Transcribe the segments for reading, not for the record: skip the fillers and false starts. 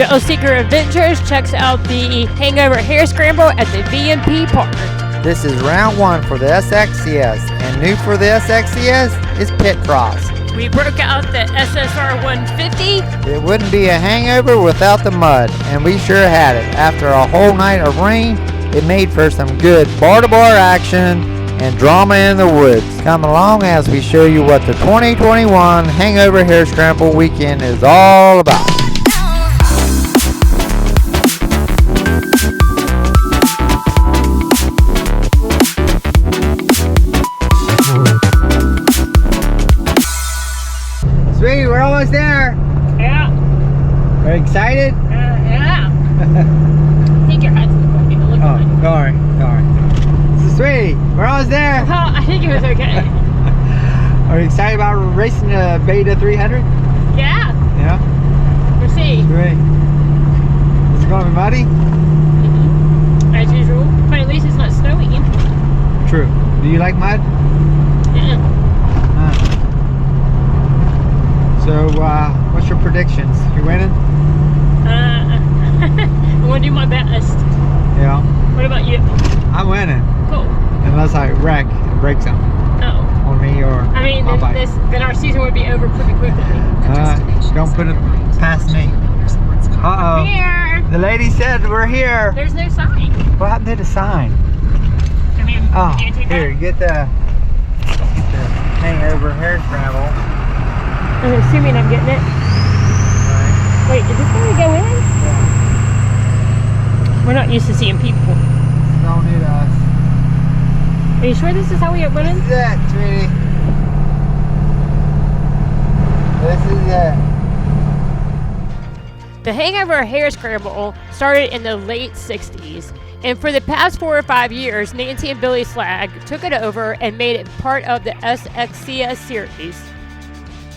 Thrill Seeker Adventures checks out the Hangover Hare Scramble at the VMP Park. This is round 1 for the SXCS, and new for the SXCS is Pitcross. We broke out the SSR 150. It wouldn't be a hangover without the mud, and we sure had it. After a whole night of rain, it made for some good bar-to-bar action and drama in the woods. Come along as we show you what the 2021 Hangover Hare Scramble weekend is all about. Sweetie, we're almost there. Yeah. Are you excited? Yeah. I think your head's okay. Look at it. Sorry. So, sweetie, we're almost there. Oh, I think it was okay. Are you excited about racing the Beta 300? Yeah. Yeah? We'll see. Great. Is it going to be muddy? As usual. But at least it's not snowing. True. Do you like mud? Yeah. So, what's your predictions? You winning? I'm going to do my best. Yeah. What about you? I'm winning. Cool. Unless I wreck and break something. Oh. On me or I mean, my bike. then our season would be over pretty quickly. Don't put it past me. Uh-oh. Here. The lady said we're here. There's no sign. What happened to the sign? I mean, Oh, can't take here, that. get the Hangover Hare Scramble. I'm assuming I'm getting it. Right. Wait, is this going to go in? Yeah. We're not used to seeing people. Don't need us. Are you sure this is how we get running? This is it, sweetie. This is it. The Hangover Hare Scramble started in the late 60s, and for the past 4 or 5 years, Nancy and Billy Slag took it over and made it part of the SXCS series.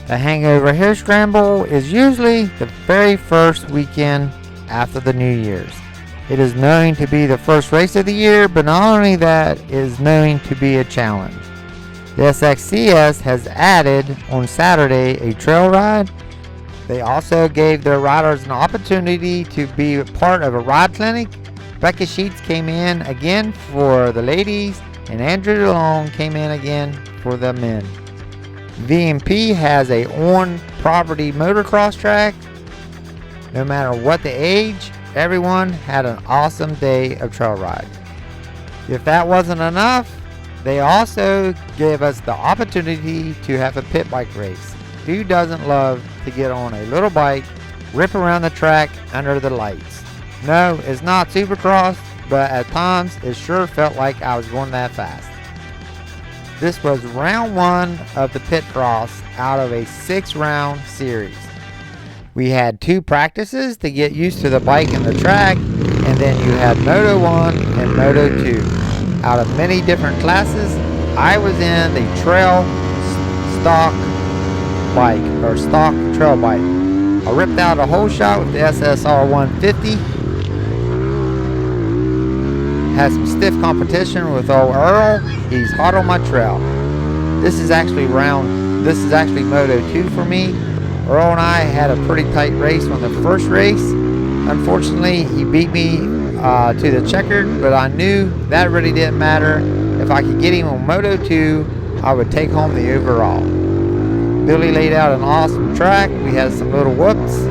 The Hangover Hare Scramble is usually the very first weekend after the New Year's. It is known to be the first race of the year, but not only that, it is known to be a challenge. The SXCS has added on Saturday a trail ride. They also gave their riders an opportunity to be part of a ride clinic. Becca Sheets came in again for the ladies, and Andrew Delong came in again for the men. VMP has a on-property motocross track. No matter what the age, everyone had an awesome day of trail ride. If that wasn't enough, they also gave us the opportunity to have a pit bike race. Who doesn't love to get on a little bike, rip around the track under the lights? No, it's not Supercross, but at times it sure felt like I was going that fast. This was round 1 of the Pitcross out of a 6-round series. We had 2 practices to get used to the bike and the track, and then you had Moto 1 and Moto 2. Out of many different classes, I was in the trail stock bike, or stock trail bike. I ripped out a whole shot with the SSR 150. Had some stiff competition with old Earl. He's hot on my trail. This is actually Moto 2 for me. Earl and I had a pretty tight race on the first race. Unfortunately, he beat me to the checkered, but I knew that really didn't matter. If I could get him on Moto 2, I would take home the overall. Billy laid out an awesome track. We had some little whoops.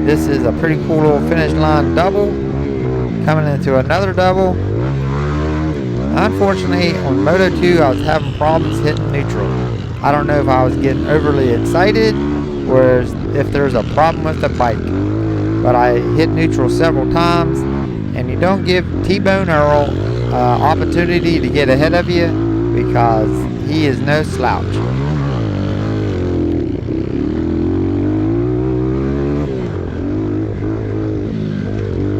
This is a pretty cool little finish line double. Coming into another double. Unfortunately, on Moto 2, I was having problems hitting neutral. I don't know if I was getting overly excited or if there's a problem with the bike. But I hit neutral several times, and you don't give T-Bone Earl opportunity to get ahead of you because he is no slouch.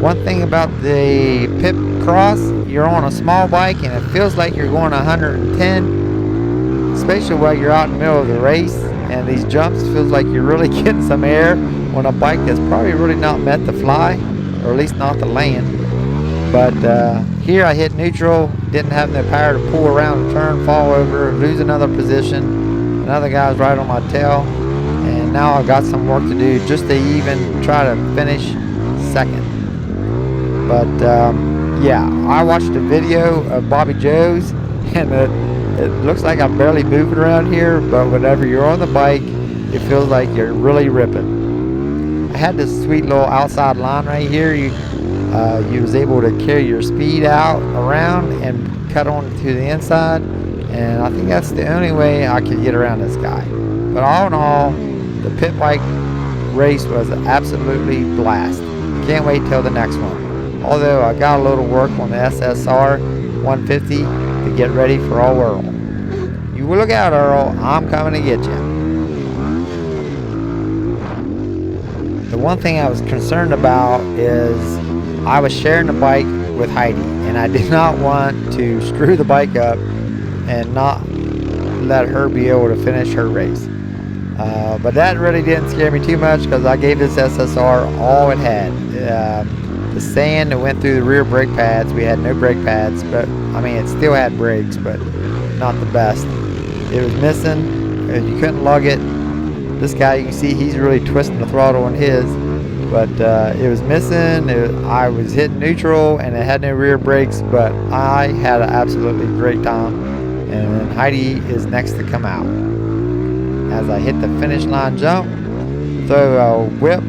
One thing about the Pitcross, you're on a small bike and it feels like you're going 110, especially while you're out in the middle of the race, and these jumps feels like you're really getting some air on a bike that's probably really not meant to fly, or at least not to land. But here I hit neutral, didn't have no power to pull around and turn, fall over, lose another position. Another guy's right on my tail, and now I've got some work to do just to even try to finish second. But yeah, I watched a video of Bobby Joe's, and it looks like I'm barely moving around here, but whenever you're on the bike, it feels like you're really ripping. I had this sweet little outside line right here. You was able to carry your speed out around and cut on to the inside, and I think that's the only way I could get around this guy. But all in all, the pit bike race was an absolutely blast. Can't wait till the next one. Although I got a little work on the SSR 150 to get ready for old Earl. You look out, Earl, I'm coming to get you. The one thing I was concerned about is I was sharing the bike with Heidi, and I did not want to screw the bike up and not let her be able to finish her race. But that really didn't scare me too much because I gave this SSR all it had. The sand that went through the rear brake pads, we had no brake pads, but I mean it still had brakes, but not the best. It was missing, you couldn't lug it. This guy, you can see he's really twisting the throttle on his, but it was missing. I was hitting neutral and it had no rear brakes, but I had an absolutely great time. And Heidi is next to come out. As I hit the finish line jump, throw a whip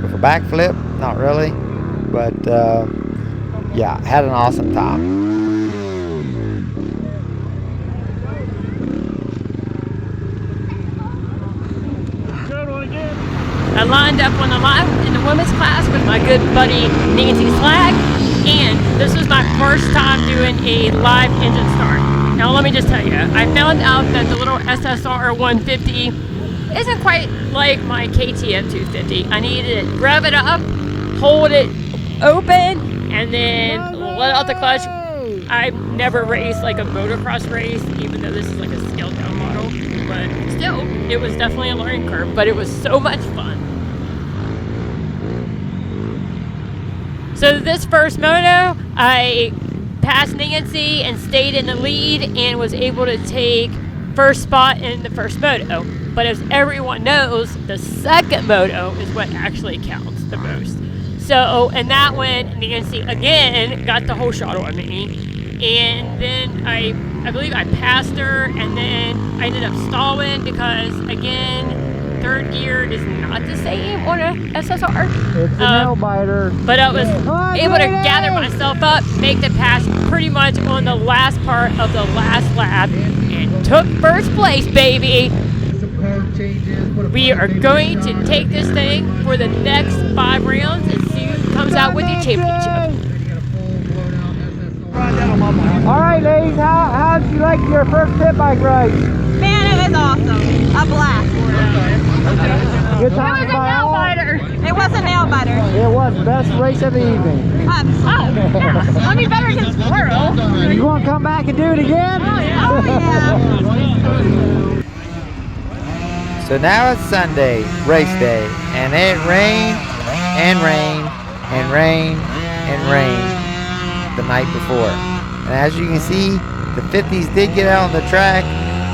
with a backflip, not really, but yeah, had an awesome time. I lined up on the line in the women's class with my good buddy Nancy Slag, and this was my first time doing a live engine start. Now let me just tell you, I found out that the little SSR 150 isn't quite like my KTM 250. I needed to rev it up, hold it open, and then let out the clutch. I've never raced like a motocross race, even though this is like a scaled down model, but still, it was definitely a learning curve, but it was so much fun. So this first moto, I passed Nancy and stayed in the lead and was able to take first spot in the first moto. But as everyone knows, the second moto is what actually counts the most. So, and that one, Nancy again got the whole shot on me. And then I believe I passed her, and then I ended up stalling because, again, third gear is not the same on a SSR. It's a nail biter. But I was able to gather myself up, make the pass pretty much on the last part of the last lap, and took first place, baby. We are going to take this thing for the next 5 rounds and see who comes out with the championship. All right, ladies, how did you like your first pit bike ride? Man, it was awesome. A blast. Good time. It was a nail biter. It was a nail biter. It was best race of the evening. Oh, yeah. I mean, better than Squirrel. You want to come back and do it again? Oh, yeah. Oh, yeah. So now it's Sunday, race day, and it rained and rained and rained and rained the night before. And as you can see, the 50s did get out on the track.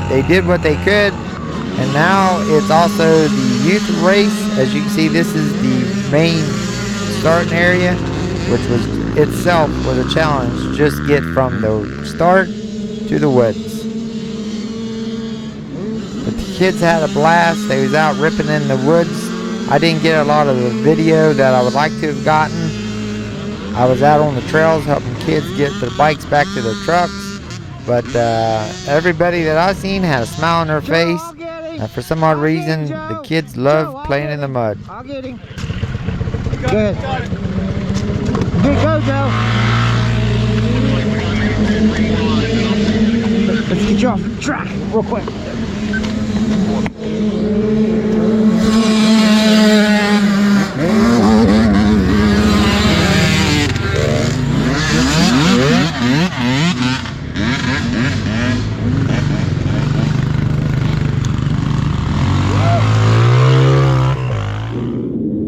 They did what they could, and now it's also the youth race. As you can see, this is the main starting area, which was itself was a challenge. Just get from the start to the woods. But the kids had a blast. They was out ripping in the woods. I didn't get a lot of the video that I would like to have gotten. I was out on the trails helping kids get their bikes back to their trucks. But everybody that I've seen had a smile on their face. And for some odd reason, the kids love playing in the mud. I'll get him. Good. Here go, Joe. Let's get you off the track real quick.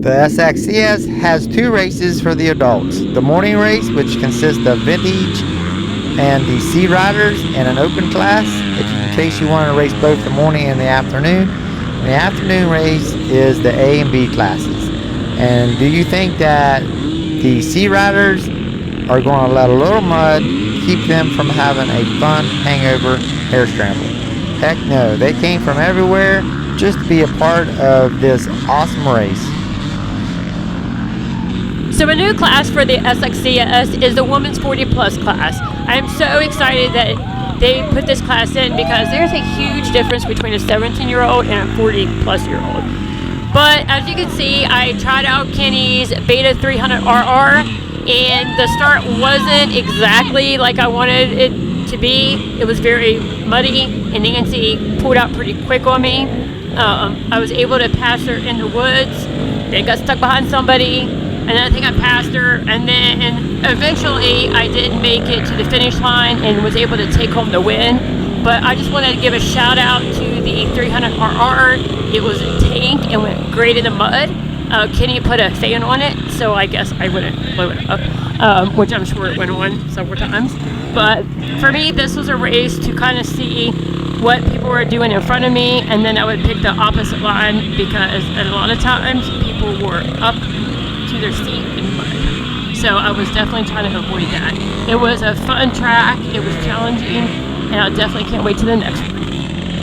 The SXCS has 2 races for the adults. The morning race, which consists of vintage and the Sea Riders, and an open class, in case you want to race both the morning and the afternoon. And the afternoon race is the A and B classes. And do you think that the Sea Riders are going to let a little mud keep them from having a fun hangover hare scramble? Heck no, they came from everywhere just to be a part of this awesome race. So a new class for the SXCS is the Women's 40 Plus class. I'm so excited that they put this class in because there's a huge difference between a 17-year-old and a 40 plus year old. But as you can see, I tried out Kenny's Beta 300RR and the start wasn't exactly like I wanted it to be. It was very muddy and Nancy pulled out pretty quick on me. I was able to pass her in the woods, then got stuck behind somebody, and then I think I passed her, and then eventually I did make it to the finish line and was able to take home the win. But I just wanted to give a shout out to the 300RR. It was a tank and went great in the mud. Kenny put a fan on it, so I guess I wouldn't blow it up, which I'm sure it went on several times. But for me, this was a race to kind of see what people were doing in front of me, and then I would pick the opposite line because a lot of times people were up to their seat in mud. So I was definitely trying to avoid that. It was a fun track, it was challenging, and I definitely can't wait to the next one.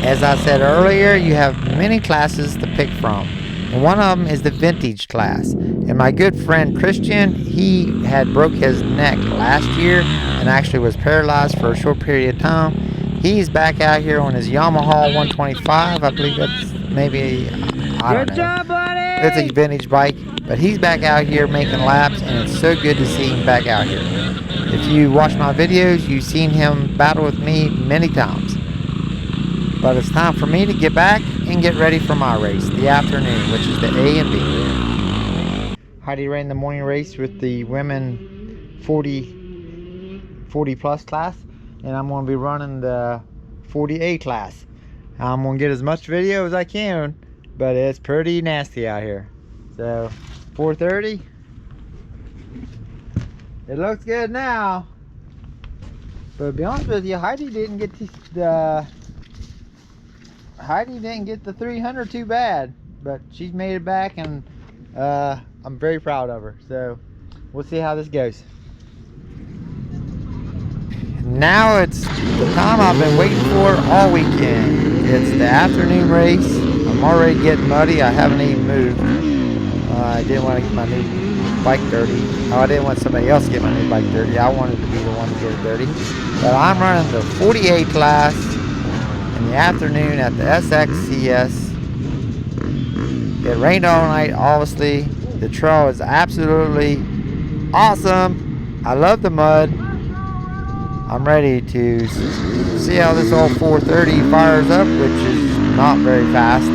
As I said earlier, you have many classes to pick from. And one of them is the vintage class. And my good friend Christian, he had broke his neck last year and actually was paralyzed for a short period of time. He's back out here on his Yamaha 125. I believe that's maybe, I don't know. Good job, buddy! It's a vintage bike. But he's back out here making laps, and it's so good to see him back out here. If you watch my videos, you've seen him battle with me many times. But it's time for me to get back and get ready for my race, the afternoon, which is the A and B. Heidi ran the morning race with the women 40 plus class, and I'm going to be running the 40A class. I'm going to get as much video as I can, but it's pretty nasty out here. So 4:30. It looks good now. But to be honest with you, Heidi didn't get the 300 too bad, but she's made it back, and I'm very proud of her. So we'll see how this goes. Now it's the time I've been waiting for all weekend. It's the afternoon race. I'm already getting muddy. I haven't even moved. I didn't want to get my new bike dirty. I didn't want somebody else to get my new bike dirty. I wanted to be the one to get it dirty. But I'm running the 48 class in the afternoon at the SXCS. It rained all night, obviously. The trail is absolutely awesome. I love the mud. I'm ready to see how this old 430 fires up, which is not very fast.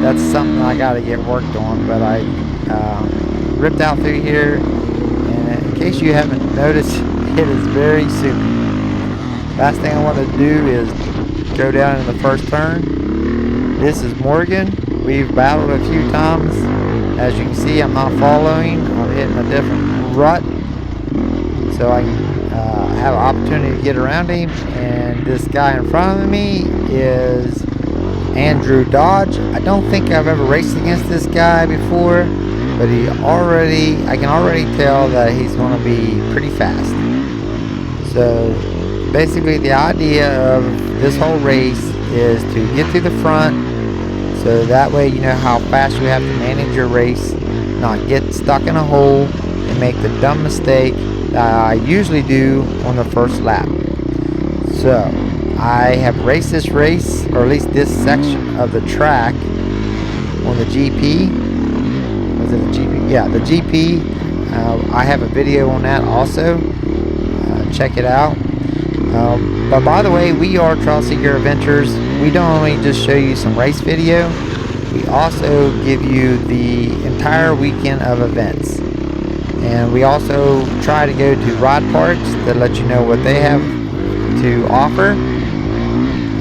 That's something I got to get worked on, but I ripped out through here, and in case you haven't noticed, it is very soupy. Last thing I want to do is go down in the first turn. This is Morgan. We've battled a few times. As you can see, I'm not following. I'm hitting a different rut, so I can have an opportunity to get around him. And this guy in front of me is Andrew Dodge. I don't think I've ever raced against this guy before, but I can already tell that he's going to be pretty fast. So basically the idea of this whole race is to get to the front, so that way you know how fast you have to manage your race, not get stuck in a hole and make the dumb mistake that I usually do on the first lap. So I have raced this race, or at least this section of the track, on the GP. Was it the GP? Yeah, the GP. I have a video on that also. Check it out. But by the way, we are Trail Seeker Adventures. We don't only just show you some race video, we also give you the entire weekend of events. And we also try to go to ride parks that let you know what they have to offer.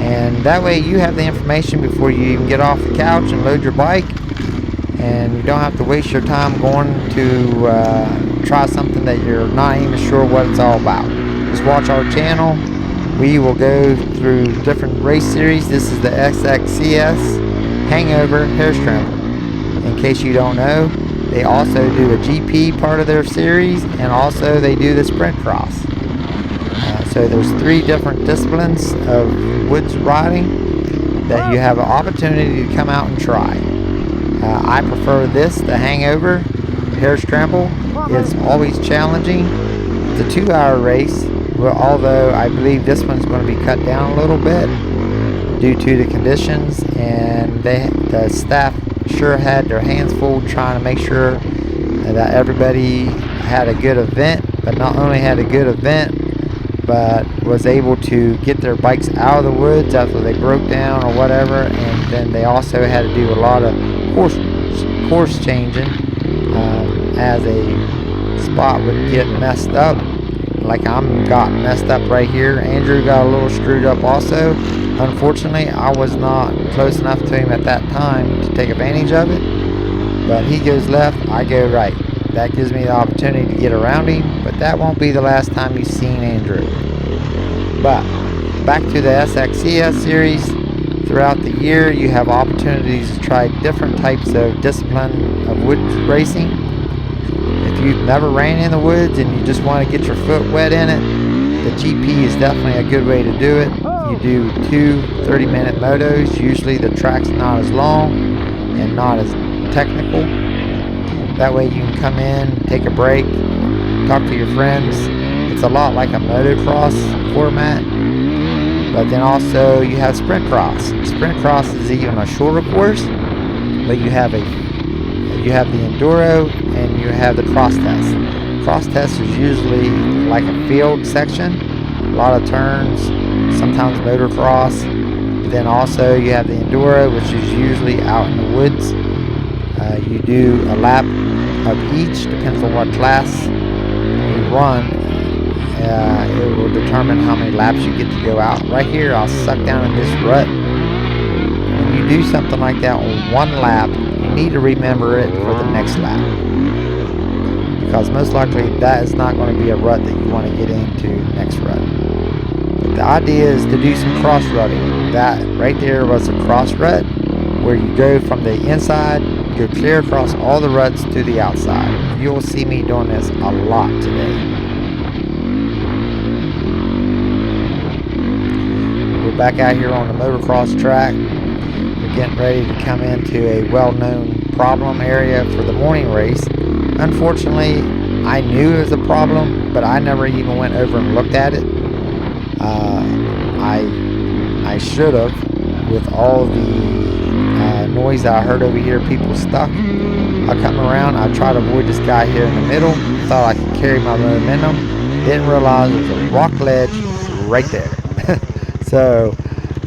And that way you have the information before you even get off the couch and load your bike. And you don't have to waste your time going to try something that you're not even sure what it's all about. Just watch our channel. We will go through different race series. This is the SXCS. Hangover Hare Scramble. In case you don't know, they also do a GP part of their series, and also they do the sprint cross. So there's 3 different disciplines of woods riding that you have an opportunity to come out and try. I prefer this, the Hangover Hare Scramble. It's always challenging. It's a 2-hour race, although I believe this one's going to be cut down a little bit due to the conditions, and the staff sure had their hands full trying to make sure that everybody had a good event, but not only had a good event, but was able to get their bikes out of the woods after they broke down or whatever. And then they also had to do a lot of course changing as a spot would get messed up. Like I'm got messed up right here. Andrew got a little screwed up also. Unfortunately, I was not close enough to him at that time to take advantage of it. But he goes left, I go right. That gives me the opportunity to get around him, but that won't be the last time you've seen Andrew. But back to the SXCS series. Throughout the year, you have opportunities to try different types of discipline of wood racing. If you've never ran in the woods and you just want to get your foot wet in it, the GP is definitely a good way to do it. You do 2 30-minute motos. Usually the track's not as long and not as technical. That way you can come in, take a break, talk to your friends. It's a lot like a motocross format. But then also you have sprint cross. Sprint cross is even a shorter course, but you have the enduro and you have the cross test. Cross test is usually like a field section, a lot of turns, sometimes motocross. But then also you have the enduro, which is usually out in the woods. You do a lap of each, depends on what class you run. It will determine how many laps you get to go out. Right here, I'll suck down in this rut. When you do something like that on one lap, you need to remember it for the next lap, because most likely that is not going to be a rut that you want to get into next rut. But the idea is to do some cross rutting. That right there was a cross rut, where you go from the inside, go clear across all the ruts to the outside. You'll see me doing this a lot today. We're back out here on the motocross track. We're getting ready to come into a well-known problem area for the morning race. Unfortunately, I knew it was a problem, but I never even went over and looked at it. I should have, with all the noise that I heard over here, people stuck. I come around, I try to avoid this guy here in the middle. Thought I could carry my momentum. Didn't realize there was a rock ledge right there. So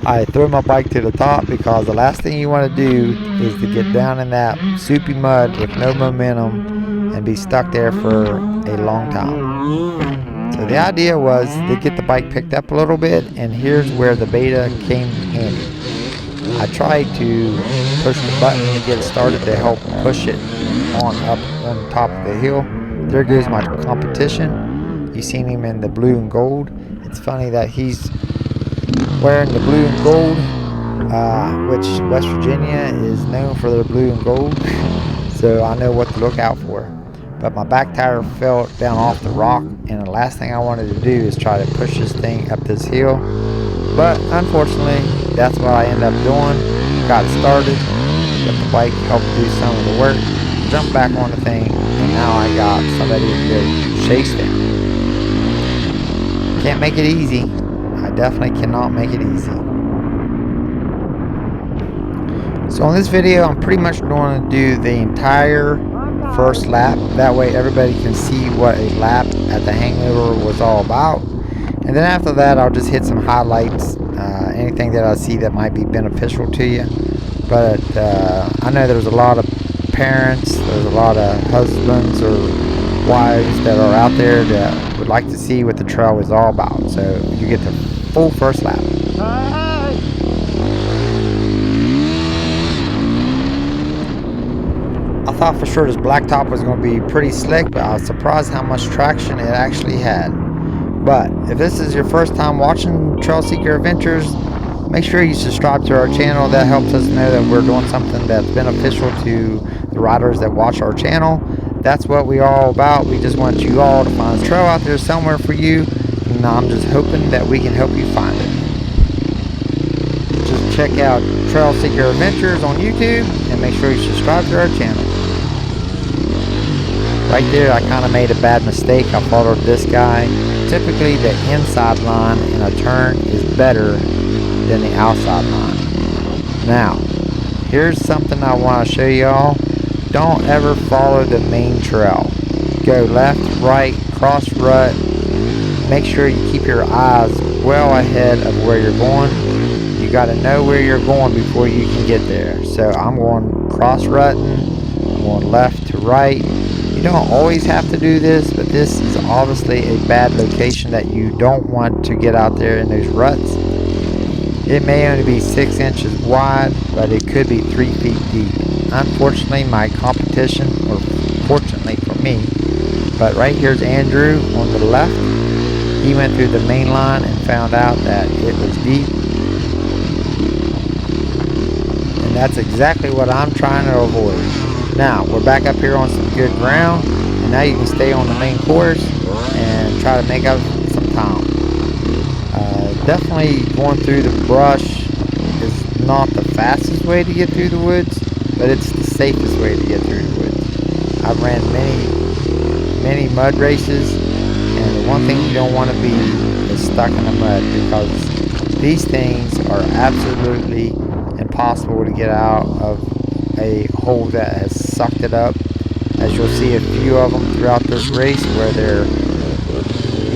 I threw my bike to the top, because the last thing you want to do is to get down in that soupy mud with no momentum and be stuck there for a long time. So the idea was to get the bike picked up a little bit, and here's where the beta came handy. I tried to push the button to get it started to help push it on up on top of the hill. There goes my competition. You seen him in the blue and gold. It's funny that he's wearing the blue and gold, which West Virginia is known for their blue and gold. So I know what to look out for. But my back tire fell down off the rock, and the last thing I wanted to do is try to push this thing up this hill. But unfortunately, that's what I ended up doing. Got it started, let the bike help do some of the work, jumped back on the thing, and now I got somebody to go chase down. Can't make it easy. I definitely cannot make it easy. So on this video, I'm pretty much going to do the entire first lap. That way everybody can see what a lap at the Hangover was all about. And then after that, I'll just hit some highlights, anything that I see that might be beneficial to you. But I know there's a lot of parents, there's a lot of husbands or wives that are out there that would like to see what the trail is all about. So you get the full first lap. I thought for sure this blacktop was going to be pretty slick, but I was surprised how much traction it actually had. But if this is your first time watching Trail Seeker Adventures, Make sure you subscribe to our channel. That helps us know that we're doing something that's beneficial to the riders that watch our channel. That's what we are all about. We just want you all to find a trail out there somewhere for you, and I'm just hoping that we can help you find it. Just check out Trail Seeker Adventures on YouTube and make sure you subscribe to our channel. Right there, I kind of made a bad mistake. I followed this guy. Typically, the inside line in a turn is better than the outside line. Now, here's something I want to show y'all. Don't ever follow the main trail. Go left, right, cross rut. Make sure you keep your eyes well ahead of where you're going. You got to know where you're going before you can get there. So I'm going cross rutting. I'm going left to right. You don't always have to do this, but this is obviously a bad location that you don't want to get out there in those ruts. It may only be 6 inches wide, but it could be 3 feet deep. Unfortunately, my competition, or fortunately for me, but right here's Andrew on the left. He went through the main line and found out that it was deep. And that's exactly what I'm trying to avoid. Now, we're back up here on some good ground, and now you can stay on the main course and try to make up some time. Definitely going through the brush is not the fastest way to get through the woods, but it's the safest way to get through the woods. I've ran many mud races, and the one thing you don't want to be is stuck in the mud, because these things are absolutely impossible to get out of a hole that has sucked it up. As you'll see a few of them throughout this race where their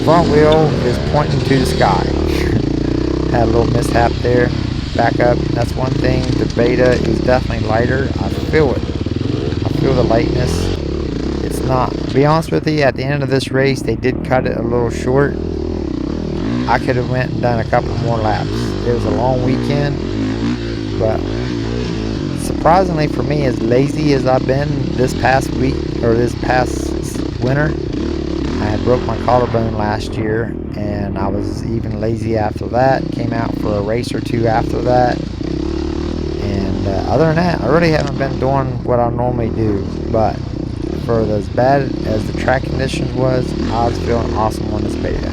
front wheel is pointing to the sky. Had a little mishap there. Back up. That's one thing. The beta is definitely lighter. I feel it. I feel the lightness. It's not, to be honest with you, at the end of this race they did cut it a little short. I could have went and done a couple more laps. It was a long weekend, but surprisingly for me, as lazy as I've been this past week, or this past winter, I had broke my collarbone last year, and I was even lazy after that. Came out for a race or two after that, and other than that, I really haven't been doing what I normally do. But for as bad as the track conditions was, I was feeling awesome on this beta.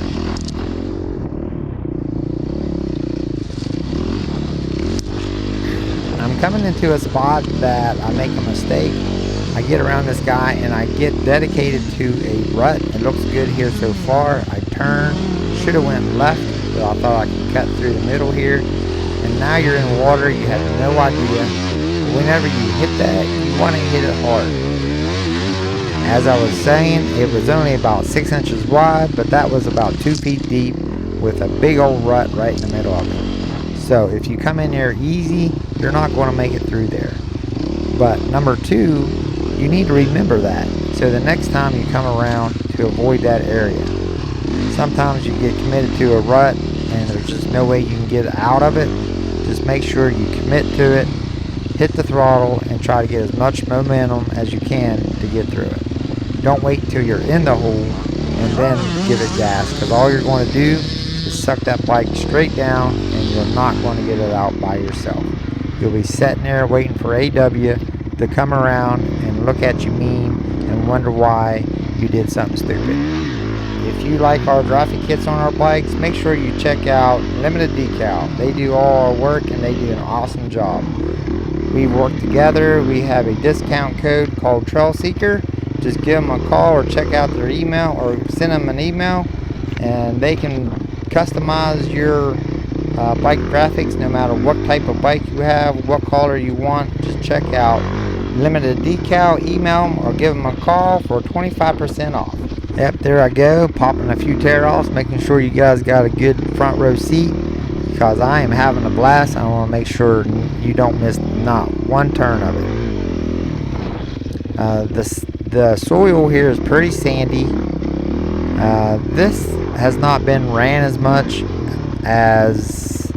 I'm coming into a spot that I make a mistake. I get around this guy and I get dedicated to a rut. It looks good here so far. I turn, should have went left, but I thought I could cut through the middle here. And now you're in water, you have no idea. Whenever you hit that, you want to hit it hard. As I was saying, it was only about 6 inches wide, but that was about 2 feet deep with a big old rut right in the middle of it. So if you come in there easy, you're not going to make it through there. But number two, you need to remember that. So the next time you come around, to avoid that area. Sometimes you get committed to a rut and there's just no way you can get out of it. Just make sure you commit to it, hit the throttle, and try to get as much momentum as you can to get through it. Don't wait until you're in the hole and then give it gas, because all you're going to do is suck that bike straight down and you're not going to get it out by yourself. You'll be sitting there waiting for AW to come around and look at you mean and wonder why you did something stupid. If you like our graphic kits on our bikes, make sure you check out Limited Decal. They do all our work and they do an awesome job. We work together. We have a discount code called Trail Seeker. Just give them a call or check out their email or send them an email, and they can customize your bike graphics no matter what type of bike you have, what color you want. Just check out Limited Decal, email them or give them a call for 25% off. Yep, there I go, popping a few tear-offs, making sure you guys got a good front row seat, because I am having a blast. I want to make sure you don't miss not one turn of it. The soil here is pretty sandy. This has not been ran as much as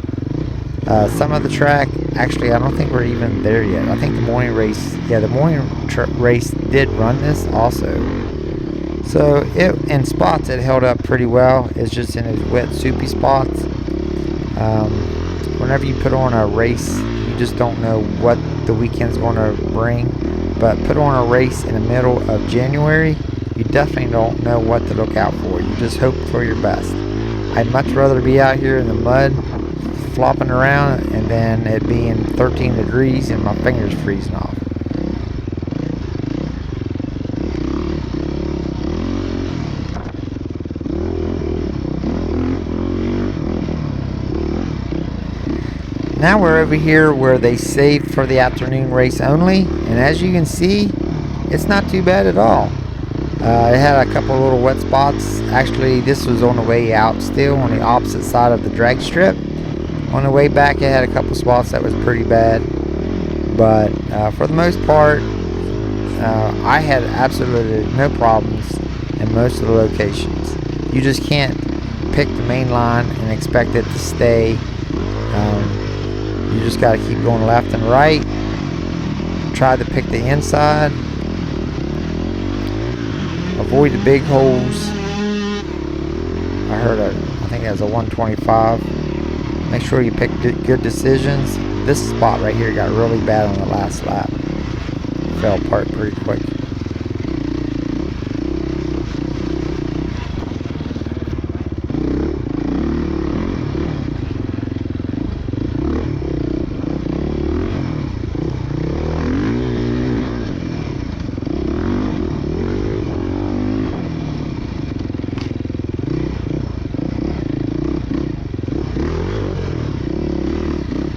some of the track. Actually, I don't think we're even there yet. I think the morning race, the morning race did run this also. So in spots it held up pretty well. It's just in those wet, soupy spots. whenever you put on a race, you just don't know what the weekend's going to bring. But put on a race in the middle of January, you definitely don't know what to look out for. You just hope for your best. I'd much rather be out here in the mud flopping around and then it being 13 degrees and my fingers freezing off. Now we're over here where they saved for the afternoon race only, and as you can see, it's not too bad at all. It had a couple little wet spots. Actually, this was on the way out still on the opposite side of the drag strip. On the way back, it had a couple spots that was pretty bad, but for the most part, I had absolutely no problems in most of the locations. You just can't pick the main line and expect it to stay. You just got to keep going left and right. Try to pick the inside. Avoid the big holes. I think that was a 125. Make sure you pick good decisions. This spot right here got really bad on the last lap. Fell apart pretty quick.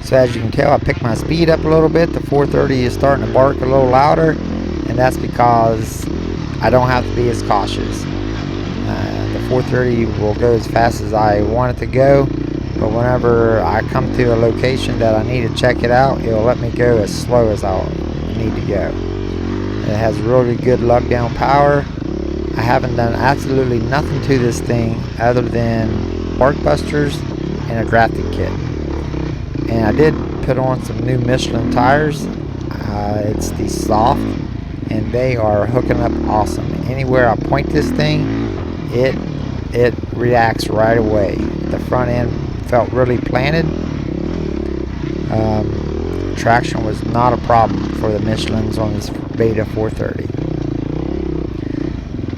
So as you can tell, I picked my speed up a little bit. The 430 is starting to bark a little louder, and that's because I don't have to be as cautious. The 430 will go as fast as I want it to go, but whenever I come to a location that I need to check it out, it'll let me go as slow as I need to go. It has really good lug down power. I haven't done absolutely nothing to this thing other than bark busters and a drafting kit. And I did put on some new Michelin tires. It's the soft, and they are hooking up awesome. Anywhere I point this thing, it reacts right away. The front end felt really planted. Traction was not a problem for the Michelins on this Beta 430.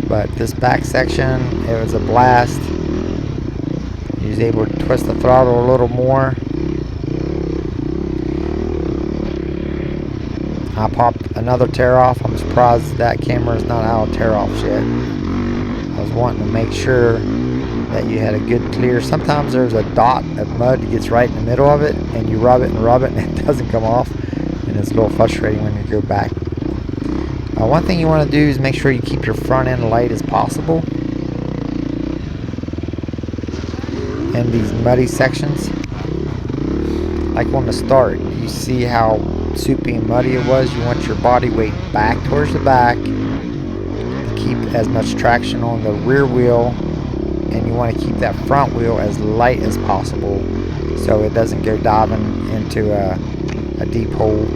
But this back section, it was a blast. You was able to twist the throttle a little more. I popped another tear off. I'm surprised that camera is not out of tear offs yet. I was wanting to make sure that you had a good clear. Sometimes there's a dot of mud that gets right in the middle of it, and you rub it and it doesn't come off, and it's a little frustrating when you go back. One thing you want to do is make sure you keep your front end light as possible in these muddy sections. Like on the start, you see how soupy and muddy it was. You want your body weight back towards the back to keep as much traction on the rear wheel, and you want to keep that front wheel as light as possible so it doesn't go diving into a deep hole.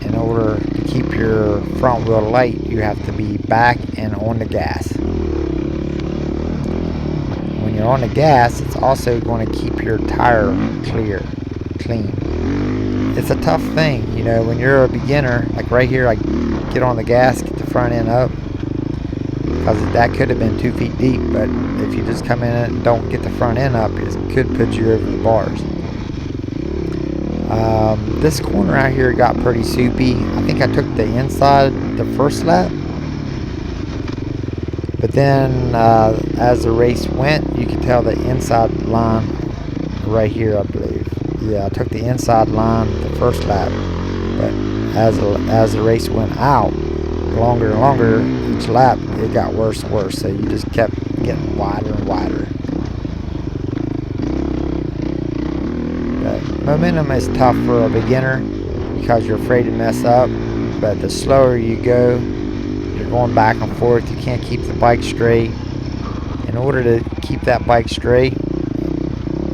In order to keep your front wheel light, you have to be back and on the gas. When you're on the gas, it's also going to keep your tire clean. It's a tough thing, you know, when you're a beginner. Like right here, I get on the gas, get the front end up, because that could have been 2 feet deep, but if you just come in and don't get the front end up, it could put you over the bars. This corner out here got pretty soupy. I think I took the inside the first lap, but then as the race went, you could tell the inside line right here, I believe. Yeah, I took the inside line the first lap, but as the race went out, longer and longer each lap, it got worse and worse, so you just kept getting wider and wider. But momentum is tough for a beginner because you're afraid to mess up, but the slower you go, you're going back and forth. You can't keep the bike straight. In order to keep that bike straight,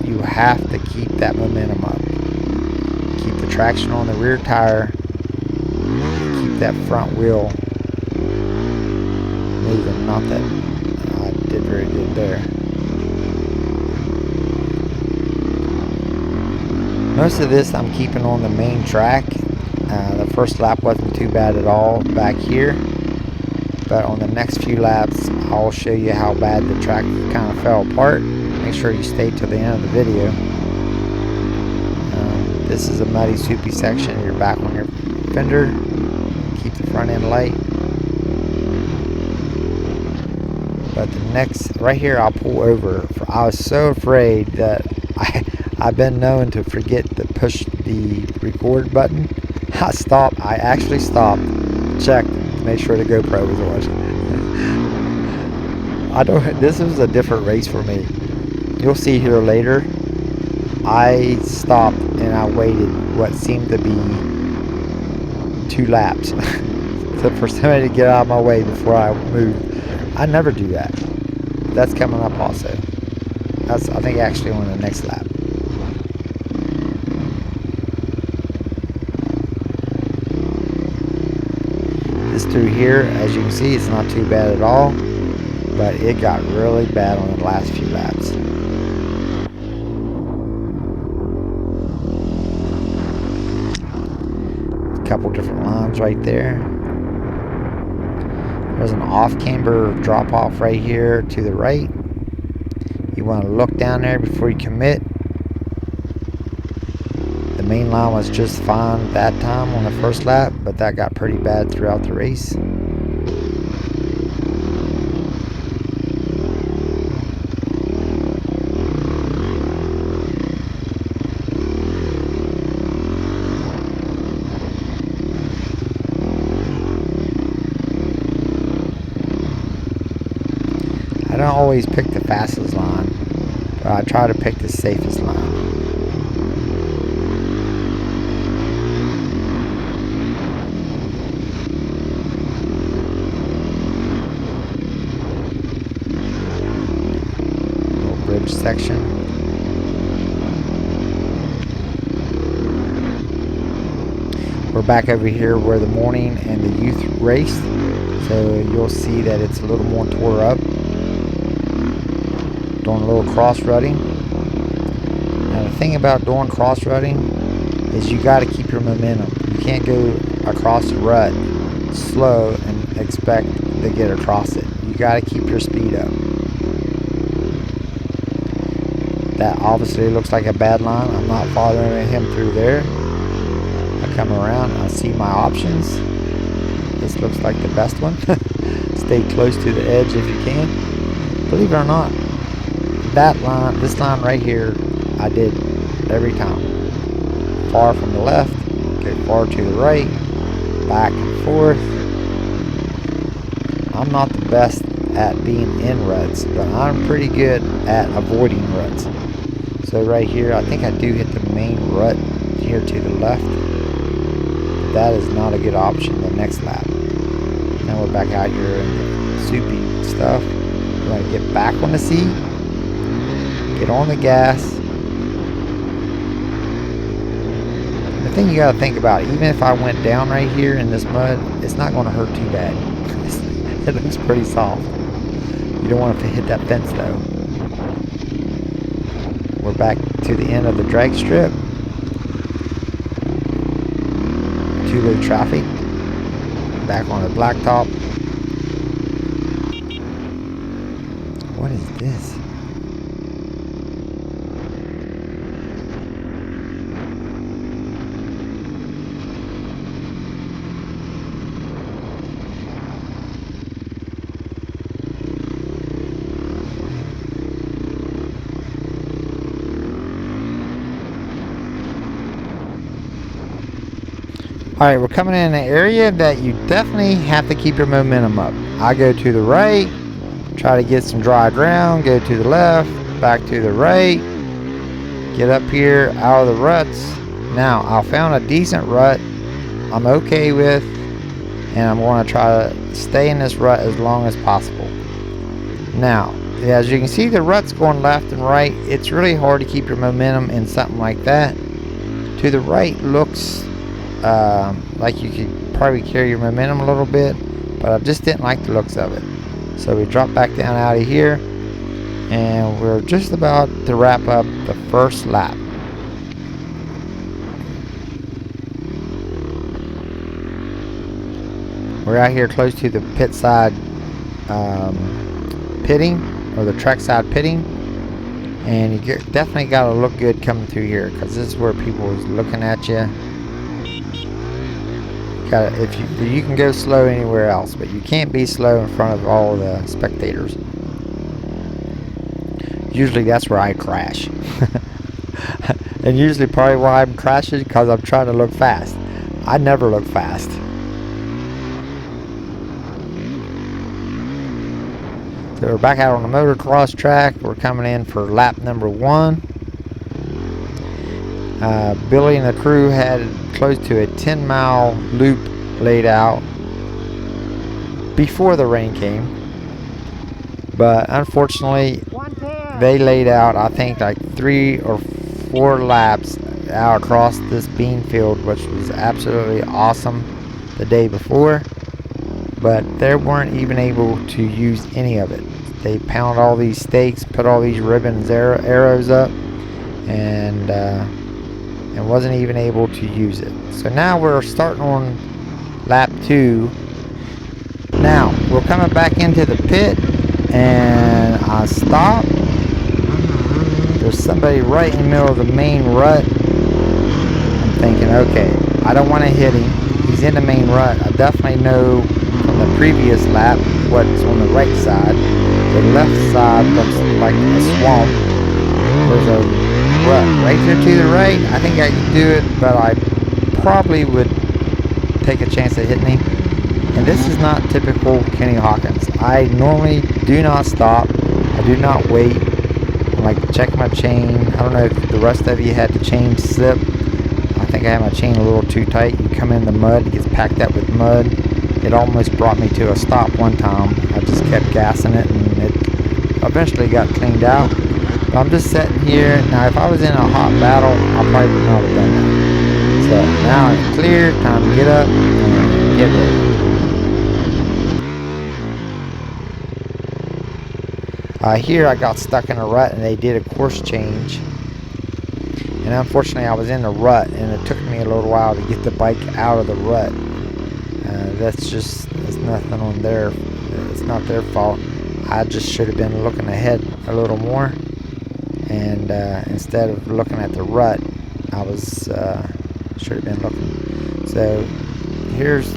you have to keep that momentum up. Keep the traction on the rear tire. Keep that front wheel moving. Not that I did very good there. Most of this I'm keeping on the main track. The first lap wasn't too bad at all back here, but on the next few laps I'll show you how bad the track kind of fell apart. Make sure you stay till the end of the video. This is a muddy, soupy section. You're back on your fender. Keep the front end light. But the next, right here, I'll pull over. I was so afraid that I've been known to forget to push the record button. I stopped. I actually stopped, checked to make sure the GoPro was on. This was a different race for me. You'll see here later. I stopped and I waited what seemed to be 2 laps for somebody to get out of my way before I moved. I never do that. That's coming up also. That's, I think, actually on the next lap. This through here, as you can see, it's not too bad at all, but it got really bad on the last few laps. A couple different lines right there. There's an off-camber drop-off right here to the right. You want to look down there before you commit. The main line was just fine that time on the first lap, but that got pretty bad throughout the race. I don't always pick the fastest line, but I try to pick the safest line. Little bridge section. We're back over here where the morning and the youth raced, so you'll see that it's a little more tore up. Doing a little cross-rutting. Now the thing about doing cross-rutting is you got to keep your momentum. You can't go across the rut slow and expect to get across it. You got to keep your speed up. That obviously looks like a bad line. I'm not following him through there. I come around, I see my options. This looks like the best one. Stay close to the edge if you can. Believe it or not, that line, this line right here, I did every time. Far from the left, go far to the right, back and forth. I'm not the best at being in ruts, but I'm pretty good at avoiding ruts. So right here, I think I do hit the main rut here to the left. That is not a good option the next lap. Now we're back out here in the soupy stuff. We're going to get back on the seat. Get on the gas. The thing you got to think about, even if I went down right here in this mud, it's not going to hurt too bad. It looks pretty soft. You don't want to hit that fence though. We're back to the end of the drag strip. Too low traffic. Back on the blacktop. What is this? Alright, we're coming in an area that you definitely have to keep your momentum up. I go to the right, try to get some dry ground, go to the left, back to the right, get up here out of the ruts. Now, I found a decent rut I'm okay with, and I'm going to try to stay in this rut as long as possible. Now, as you can see, the rut's going left and right. It's really hard to keep your momentum in something like that. To the right looks like you could probably carry your momentum a little bit, but I just didn't like the looks of it. So we dropped back down out of here, and we're just about to wrap up the first lap. We're out here close to the pit side pitting, or the trackside pitting, and you definitely got to look good coming through here, because this is where people is looking at you. If you can go slow anywhere else, but you can't be slow in front of all the spectators. Usually that's where I crash. And usually probably why I'm crashing, because I'm trying to look fast. I never look fast. So we're back out on the motocross track. We're coming in for lap number 1. Billy and the crew had close to a 10-mile loop laid out before the rain came, but unfortunately they laid out, I think, like 3 or 4 laps out across this bean field, which was absolutely awesome the day before, but they weren't even able to use any of it. They pounded all these stakes, put all these ribbons, arrows up, and wasn't even able to use it. So now we're starting on lap 2. Now we're coming back into the pit, and I stop. There's somebody right in the middle of the main rut. I'm thinking, okay, I don't want to hit him. He's in the main rut. I definitely know from the previous lap what's on the right side. The left side looks like a swamp. There's a rut right there to the right. I think I can do it, but I probably would take a chance at hitting him. And this is not typical Kenny Hawkins. I normally do not stop. I do not wait. I'm like, check my chain. I don't know if the rest of you had the chain slip. I think I had my chain a little too tight. You come in the mud, it gets packed up with mud. It almost brought me to a stop one time. I just kept gassing it, and it eventually got cleaned out. But I'm just sitting here. Now, if I was in a hot battle, I probably would not have done that. So now it's clear. Time to get up and get ready. Here I got stuck in a rut, and they did a course change. And unfortunately, I was in the rut, and it took me a little while to get the bike out of the rut. That's nothing on their, it's not their fault. I just should have been looking ahead a little more, and instead of looking at the rut, I was should have been looking. So here's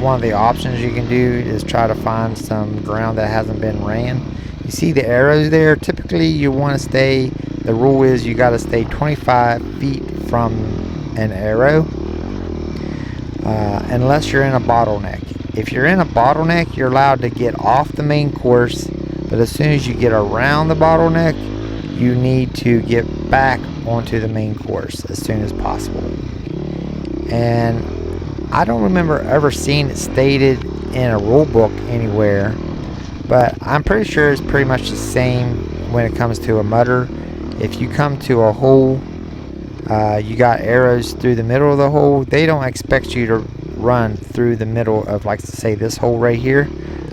one of the options you can do, is try to find some ground that hasn't been ran. You see the arrows there? Typically you want to stay, the rule is you got to stay 25 feet from an arrow, unless you're in a bottleneck. If you're in a bottleneck, you're allowed to get off the main course, but as soon as you get around the bottleneck, you need to get back onto the main course as soon as possible. And I don't remember ever seeing it stated in a rule book anywhere, but I'm pretty sure it's pretty much the same when it comes to a mudder. If you come to a hole, you got arrows through the middle of the hole. They don't expect you to run through the middle of, like, say, this hole right here.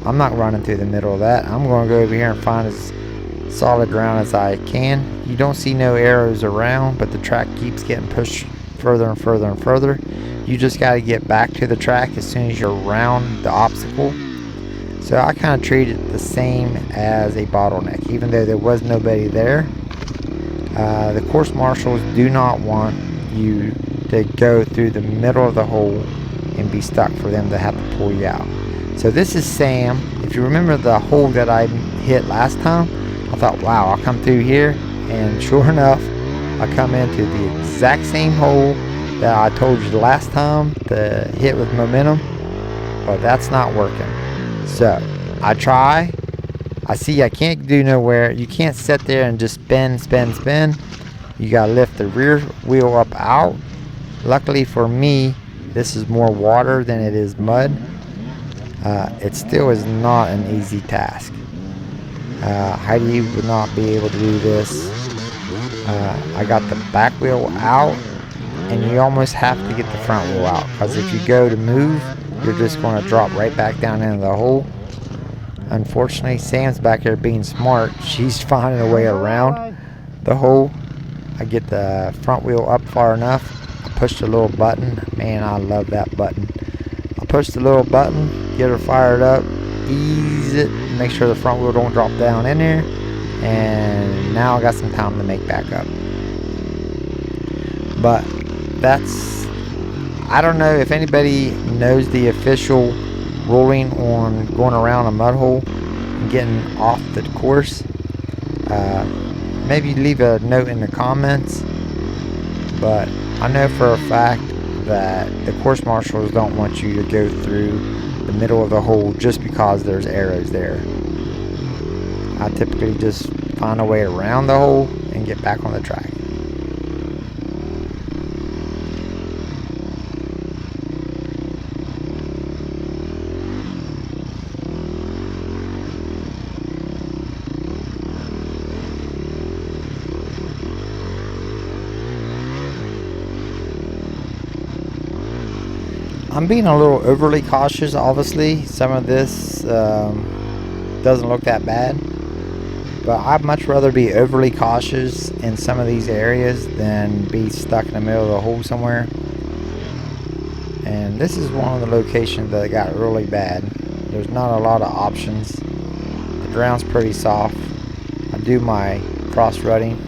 I'm not running through the middle of that. I'm going to go over here and find as solid ground as I can. You don't see no arrows around, but the track keeps getting pushed further and further and further. You just got to get back to the track as soon as you're around the obstacle. So I kind of treat it the same as a bottleneck, even though there was nobody there. The course marshals do not want you to go through the middle of the hole and be stuck for them to have to pull you out. So this is Sam. If you remember the hole that I hit last time, I thought, wow, I'll come through here, and sure enough, I come into the exact same hole that I told you the last time to hit with momentum, but that's not working. So I try, I see I can't do nowhere. You can't sit there and just spin. You gotta lift the rear wheel up out. Luckily for me, this is more water than it is mud. It still is not an easy task. Heidi would not be able to do this. I got the back wheel out, and you almost have to get the front wheel out, because if you go to move, you're just going to drop right back down into the hole. Unfortunately, Sam's back there being smart. She's finding a way around the hole. I get the front wheel up far enough. I push the little button. Man, I love that button. I push the little button, get her fired up, ease it, make sure the front wheel don't drop down in there, and now I got some time to make back up. But I don't know if anybody knows the official ruling on going around a mud hole and getting off the course. Maybe leave a note in the comments, but I know for a fact that the course marshals don't want you to go through the middle of the hole just because there's arrows there. I typically just find a way around the hole and get back on the track. I'm being a little overly cautious, obviously. Some of this doesn't look that bad, but I'd much rather be overly cautious in some of these areas than be stuck in the middle of the hole somewhere. And this is one of the locations that got really bad. There's not a lot of options. The ground's pretty soft. I do my cross rutting.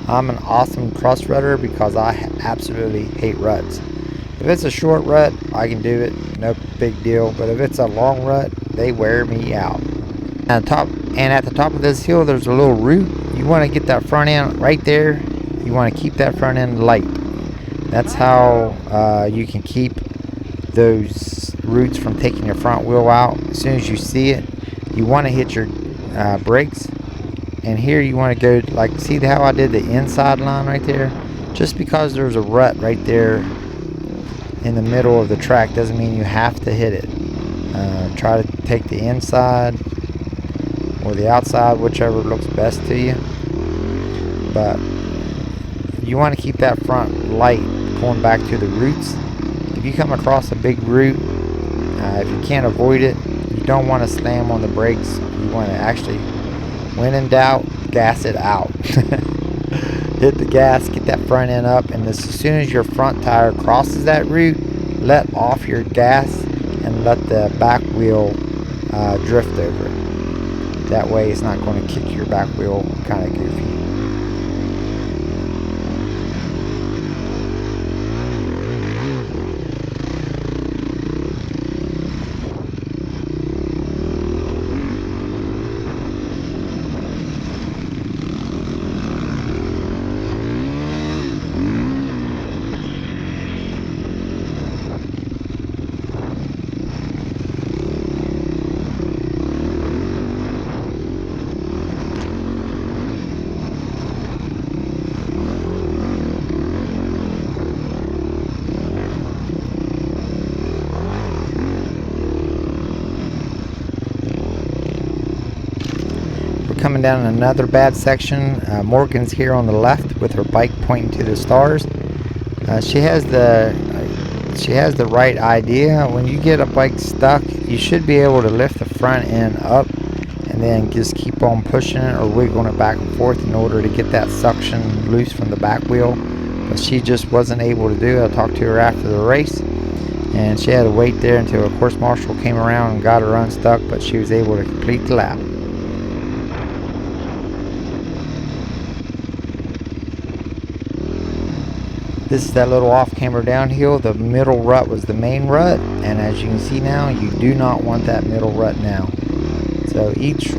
I'm an awesome cross rutter because I absolutely hate ruts. If it's a short rut, I can do it, no big deal. But if it's a long rut, they wear me out. At the top of this hill, there's a little root. You want to get that front end right there. You want to keep that front end light. That's how you can keep those roots from taking your front wheel out. As soon as you see it, you want to hit your brakes. And here you want to go, like, see how I did the inside line right there? Just because there's a rut right there in the middle of the track doesn't mean you have to hit it. Try to take the inside or the outside, whichever looks best to you. But you want to keep that front light going back to the roots. If you come across a big root, if you can't avoid it, you don't want to slam on the brakes. You want to actually, when in doubt, gas it out. Hit the gas, get that front end up, and as soon as your front tire crosses that root, let off your gas and let the back wheel drift over it. That way it's not going to kick your back wheel kind of goofy. Coming down another bad section. Morgan's here on the left with her bike pointing to the stars. She has the right idea. When you get a bike stuck, you should be able to lift the front end up and then just keep on pushing it or wiggling it back and forth in order to get that suction loose from the back wheel. But she just wasn't able to do it. I talked to her after the race, and she had to wait there until a course marshal came around and got her unstuck, but she was able to complete the lap. This is that little off-camber downhill. The middle rut was the main rut, and as you can see now, you do not want that middle rut now. So each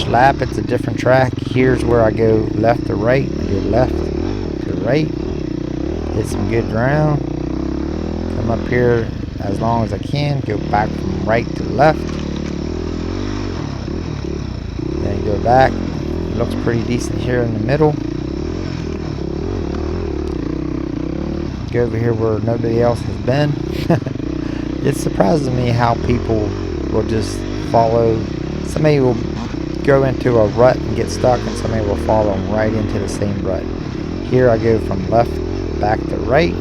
lap, it's a different track. Here's where I go left to right. I go left to right. Hit some good ground. Come up here as long as I can. Go back from right to left. Then go back. It looks pretty decent here in the middle. Go over here where nobody else has been. It surprises me how people will just follow. Somebody will go into a rut and get stuck, and somebody will follow them right into the same rut. Here I go from left back to right,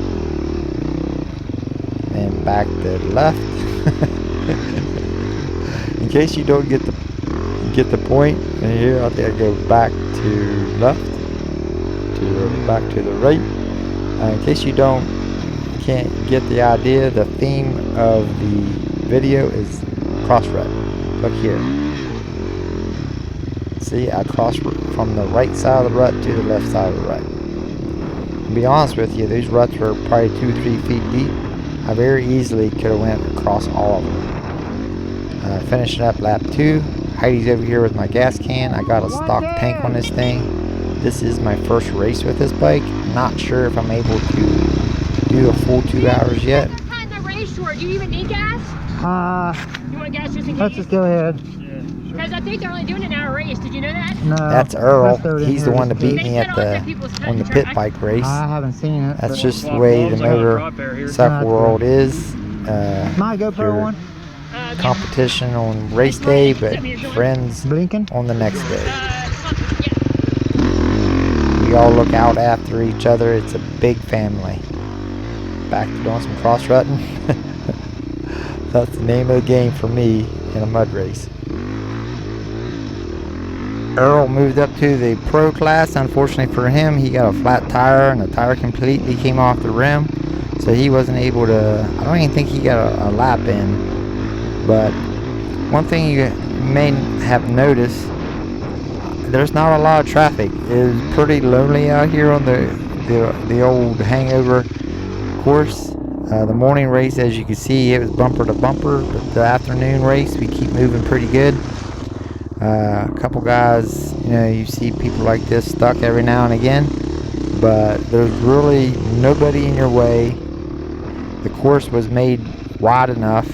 and back to left. In case you don't get the point, and here I think I go back to left, to back to the right. In case can't get the idea, the theme of the video is cross rut. Look here. See, I cross from the right side of the rut to the left side of the rut. To be honest with you, these ruts were probably 2-3 feet deep. I very easily could have went across all of them. Finishing up lap 2. Heidi's over here with my gas can. I got a stock tank on this thing. This is my first race with this bike. Not sure if I'm able to do a full 2 hours yet. Cutting the race short. Do you even need gas? You want gas just in case? Let's just go ahead. Because I think they're only doing an hour race. Did you know that? No. That's Earl. throw it in He's here the one that just beat in me at on the pit bike race. I haven't seen it. That's but- just the way the motorcycle world is. My GoPro your one. competition on race day, but friends Blinking. on the next day. We all look out after each other. It's a big family. Back to doing some cross rutting. That's the name of the game for me in a mud race. Earl moved up to the pro class. Unfortunately for him, he got a flat tire and the tire completely came off the rim. So he wasn't able to, I don't even think he got a lap in. But one thing you may have noticed, there's not a lot of traffic. It's pretty lonely out here on the old Hangover course. The morning race, as you can see, it was bumper to bumper. But the afternoon race, we keep moving pretty good. A couple guys, you know, you see people like this stuck every now and again. But there's really nobody in your way. The course was made wide enough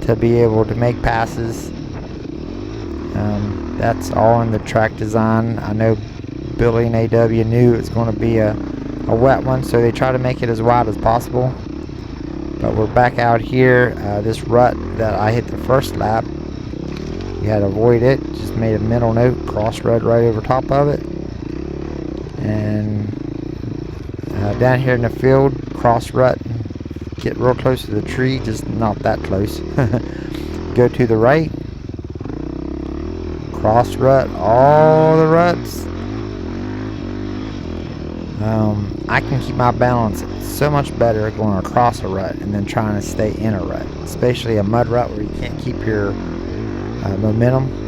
to be able to make passes. That's all in the track design. I know Billy and AW knew it was going to be a wet one, so they try to make it as wide as possible. But we're back out here. This rut that I hit the first lap, you had to avoid it. Just made a mental note, cross rut right over top of it. And down here in the field, cross rut, get real close to the tree, just not that close. Go to the right, cross rut, all the ruts. I can keep my balance so much better going across a rut and then trying to stay in a rut, especially a mud rut where you can't keep your momentum.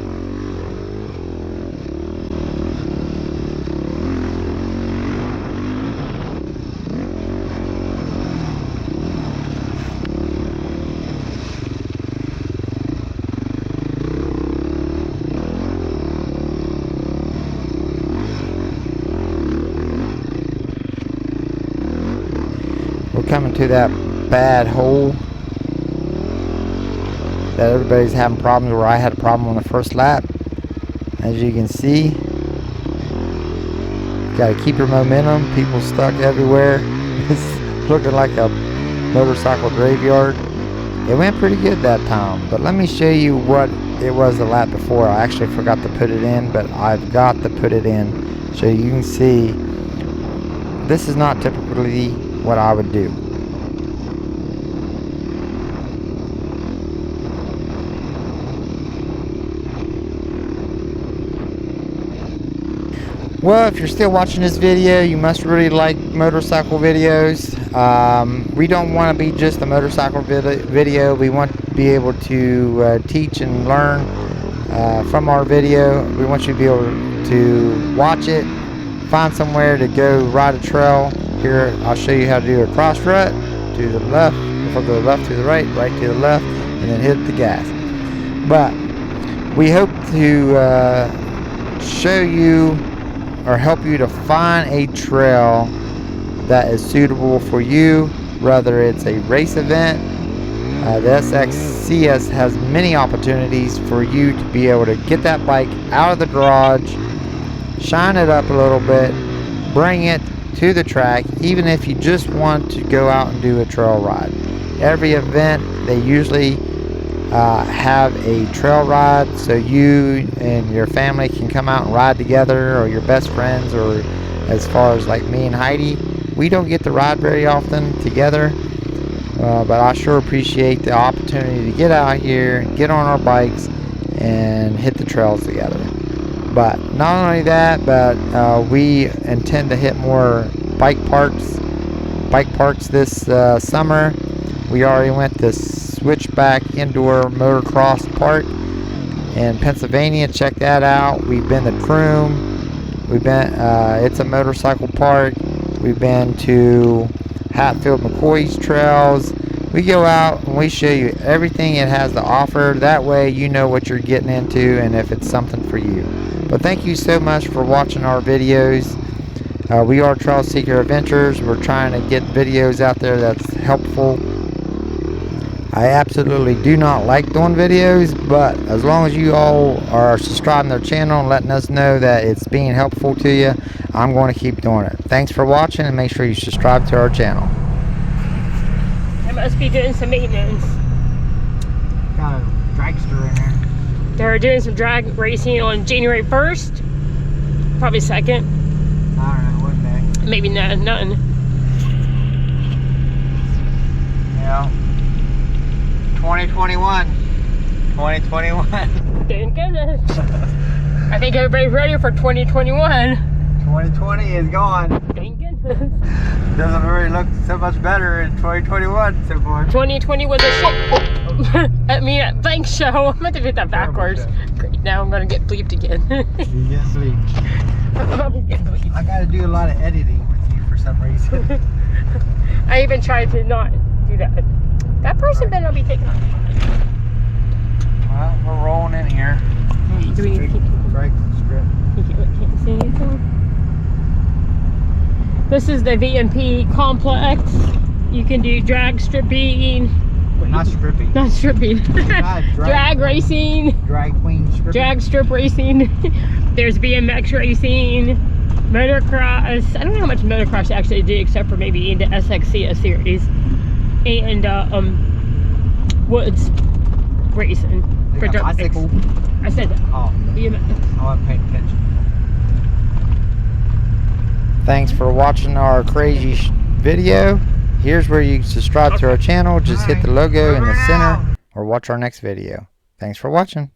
Coming to that bad hole that everybody's having problems where I had a problem on the first lap. As you can see, got to keep your momentum. People stuck everywhere. It's looking like a motorcycle graveyard. It went pretty good that time, but let me show you what it was the lap before. I actually forgot to put it in, but I've got to put it in so you can see this is not typically what I would do. Well, if you're still watching this video, you must really like motorcycle videos. We don't want to be just a motorcycle video. We want to be able to teach and learn from our video. We want you to be able to watch it, find somewhere to go ride a trail. Here, I'll show you how to do a cross rut. To the left, from the left to the right, right to the left, and then hit the gas. But we hope to show you or help you to find a trail that is suitable for you, whether it's a race event. The SXCS has many opportunities for you to be able to get that bike out of the garage, shine it up a little bit, bring it to the track, even if you just want to go out and do a trail ride. Every event, they usually have a trail ride so you and your family can come out and ride together, or your best friends, or as far as like me and Heidi, we don't get to ride very often together, but I sure appreciate the opportunity to get out here, get on our bikes, and hit the trails together. But not only that, but we intend to hit more bike parks bike parks this summer. We already went to Switchback Indoor Motocross Park in Pennsylvania. Check that out. We've been to Croom. We've been, it's a motorcycle park. We've been to Hatfield McCoy's Trails. We go out and we show you everything it has to offer. That way you know what you're getting into and if it's something for you. But thank you so much for watching our videos. We are Trail Seeker Adventures. We're trying to get videos out there that's helpful. I absolutely do not like doing videos, but as long as you all are subscribing to the channel and letting us know that it's being helpful to you, I'm going to keep doing it. Thanks for watching, and make sure you subscribe to our channel. I must be doing some maintenance. Got a dragster in there. They're doing some drag racing on January 1st, probably 2nd. I don't know, what day? Maybe none. Yeah. 2021. 2021. Thank goodness. I think everybody's ready for 2021. 2020 is gone. Thank goodness. Doesn't really look so much better in 2021 so far. 2020 was a shit. I mean, thanks show. I'm going to do that backwards. Great, now I'm going to get bleeped again. You get sleep. I'm always getting bleeped. I gotta do a lot of editing with you for some reason. I even tried to not do that. That person better not be taking off. Well, we're rolling in here. Do we need to keep... Drag strip. You can't see anything. This is the VMP complex. You can do drag stripping. Not stripping. Not stripping. Not drag racing. Drag queen stripping. Drag strip racing. There's BMX racing. Motocross. I don't know how much motocross actually do except for maybe in the SXCS series. And woods racing. They For got dirt bicycle. bikes. I said that. Oh, BMX. I wasn't paying attention. Thanks for watching our crazy video. Here's where you can subscribe to our channel. Just hit the logo in the center or watch our next video. Thanks for watching.